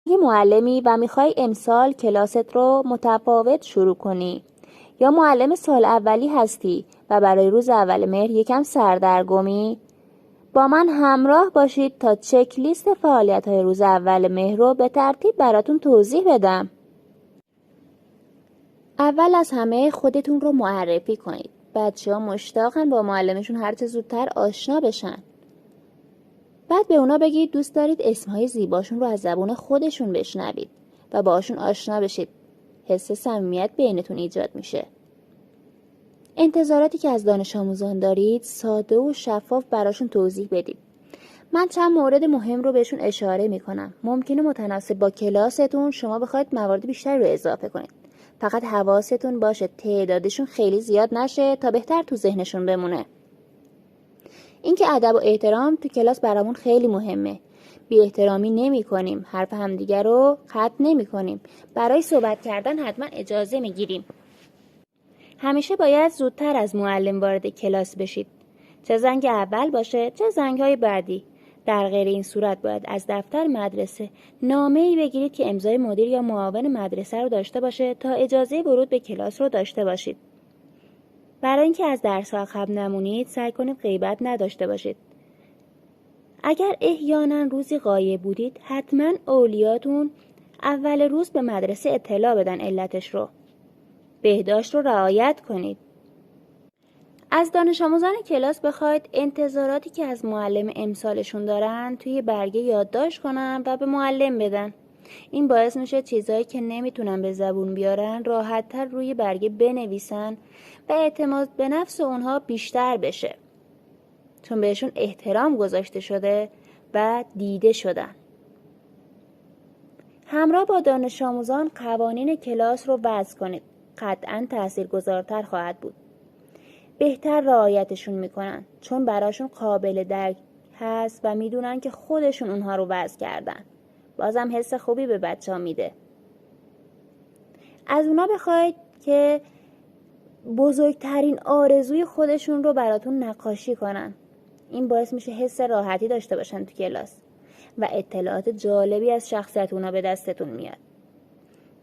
یه معلمی و میخوای امسال کلاست رو متفاوت شروع کنی، یا معلم سال اولی هستی و برای روز اول مهر یکم سردرگمی، با من همراه باشید تا چک لیست فعالیت‌های روز اول مهر رو به ترتیب براتون توضیح بدم. اول از همه خودتون رو معرفی کنید. بچه‌ها مشتاقن با معلمشون هرچه زودتر آشنا بشن. بعد به اونا بگید دوست دارید اسمهای زیباشون رو از زبون خودشون بشنوید و باهاشون آشنا بشید. حس صمیمیت بینتون ایجاد میشه. انتظاراتی که از دانش آموزان دارید ساده و شفاف براشون توضیح بدید. من چند مورد مهم رو بهشون اشاره میکنم. ممکنه متناسب با کلاستون شما بخواید موارد بیشتری رو اضافه کنید. فقط حواستون باشه تعدادشون خیلی زیاد نشه تا بهتر تو ذهنشون بمونه. اینکه ادب و احترام تو کلاس برامون خیلی مهمه. بی احترامی نمی کنیم، حرف همدیگر رو قطع نمی کنیم. برای صحبت کردن حتما اجازه می گیریم. همیشه باید زودتر از معلم وارد کلاس بشید. چه زنگ اول باشه، چه زنگ‌های بعدی. در غیر این صورت باید از دفتر مدرسه نامه‌ای بگیرید که امضای مدیر یا معاون مدرسه رو داشته باشه تا اجازه ورود به کلاس رو داشته باشید. برای اینکه از درس عقب نمونید، سعی کنید غیبت نداشته باشید. اگر احیانا روزی غایب بودید، حتما اولیاتون اول روز به مدرسه اطلاع بدن علتش رو. بهداشت رو رعایت کنید. از دانش آموزان کلاس بخواید انتظاراتی که از معلم امسالشون دارن توی برگه یادداشت کنن و به معلم بدن. این باعث میشه چیزایی که نمیتونن به زبون بیارن راحت‌تر روی برگه بنویسن و اعتماد به نفس اونها بیشتر بشه، چون بهشون احترام گذاشته شده و دیده شدن. همراه با دانش آموزان قوانین کلاس رو وضع کنید. قطعاً تاثیرگذارتر خواهد بود. بهتر رعایتشون میکنن چون براشون قابل درک هست و میدونن که خودشون اونها رو وضع کردن. بازم حس خوبی به بچه‌ها میده. از اونا بخواید که بزرگترین آرزوی خودشون رو براتون نقاشی کنن. این باعث میشه حس راحتی داشته باشن تو کلاس و اطلاعات جالبی از شخصیت اونا به دستتون میاد.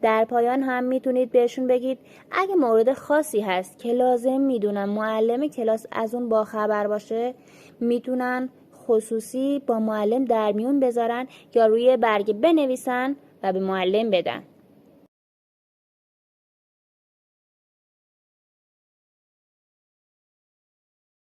در پایان هم میتونید بهشون بگید اگه مورد خاصی هست که لازم میدونن معلم کلاس از اون باخبر باشه، میتونن خصوصی با معلم در میون بذارن یا روی برگه بنویسن و به معلم بدن.